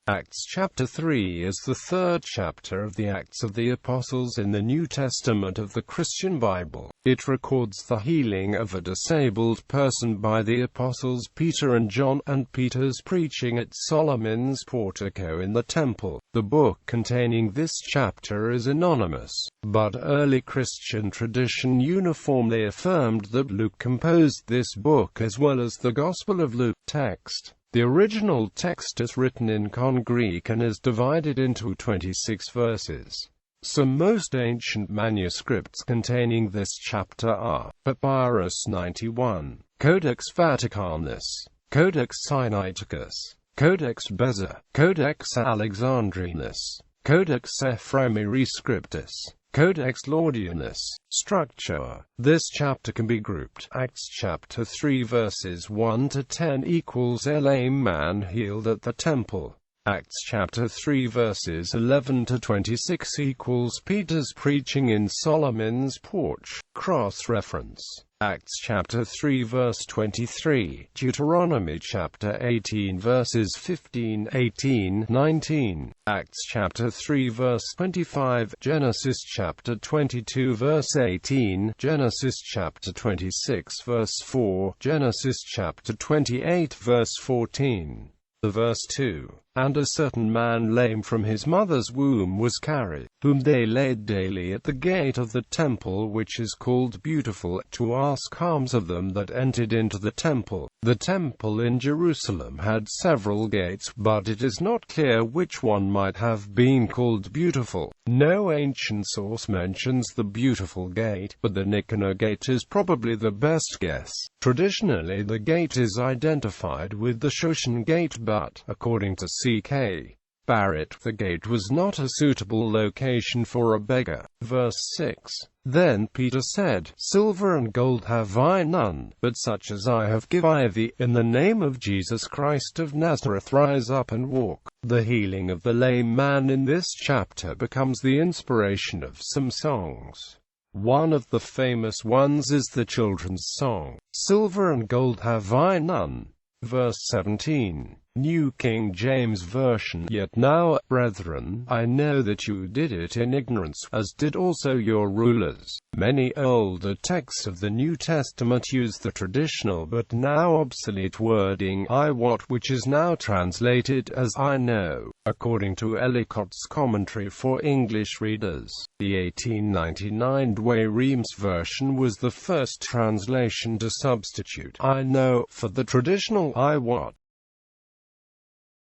Acts chapter 3 is the third chapter of the Acts of the Apostles in the New Testament of the Christian Bible. It records the healing of a disabled person by the Apostles Peter and John, and Peter's preaching at Solomon's Portico in the Temple. The book containing this chapter is anonymous, but early Christian tradition uniformly affirmed that Luke composed this book as well as the Gospel of Luke text. The original text is written in Con Greek and is divided into 26 verses. Some most ancient manuscripts containing this chapter are Papyrus 91, Codex Vaticanus, Codex Sinaiticus, Codex Beza, Codex Alexandrinus, Codex Ephraemi Scriptus, Codex Laudianus. Structure. This chapter can be grouped. Acts chapter 3 verses 1 to 10 equals a lame man healed at the temple. Acts chapter 3 verses 11 to 26 equals Peter's preaching in Solomon's porch. Cross-reference. Acts chapter 3 verse 23, Deuteronomy chapter 18 verses 15, 18, 19, Acts chapter 3 verse 25, Genesis chapter 22 verse 18, Genesis chapter 26 verse 4, Genesis chapter 28 verse 14. The verse 2, and a certain man lame from his mother's womb was carried, whom they laid daily at the gate of the temple which is called Beautiful, to ask alms of them that entered into the temple. The temple in Jerusalem had several gates, but it is not clear which one might have been called Beautiful. No ancient source mentions the Beautiful Gate, but the Nicanor Gate is probably the best guess. Traditionally the gate is identified with the Shushan Gate, but, according to C.K. Barrett, the gate was not a suitable location for a beggar. Verse 6. Then Peter said, Silver and gold have I none, but such as I have give I thee. In the name of Jesus Christ of Nazareth, rise up and walk. The healing of the lame man in this chapter becomes the inspiration of some songs. One of the famous ones is the children's song, Silver and gold have I none. Verse 17. New King James Version. Yet now, brethren, I know that you did it in ignorance, as did also your rulers. Many older texts of the New Testament use the traditional but now obsolete wording, I wot, which is now translated as I know. According to Ellicott's commentary for English readers, the 1899 Douay-Rheims version was the first translation to substitute I know for the traditional I wot.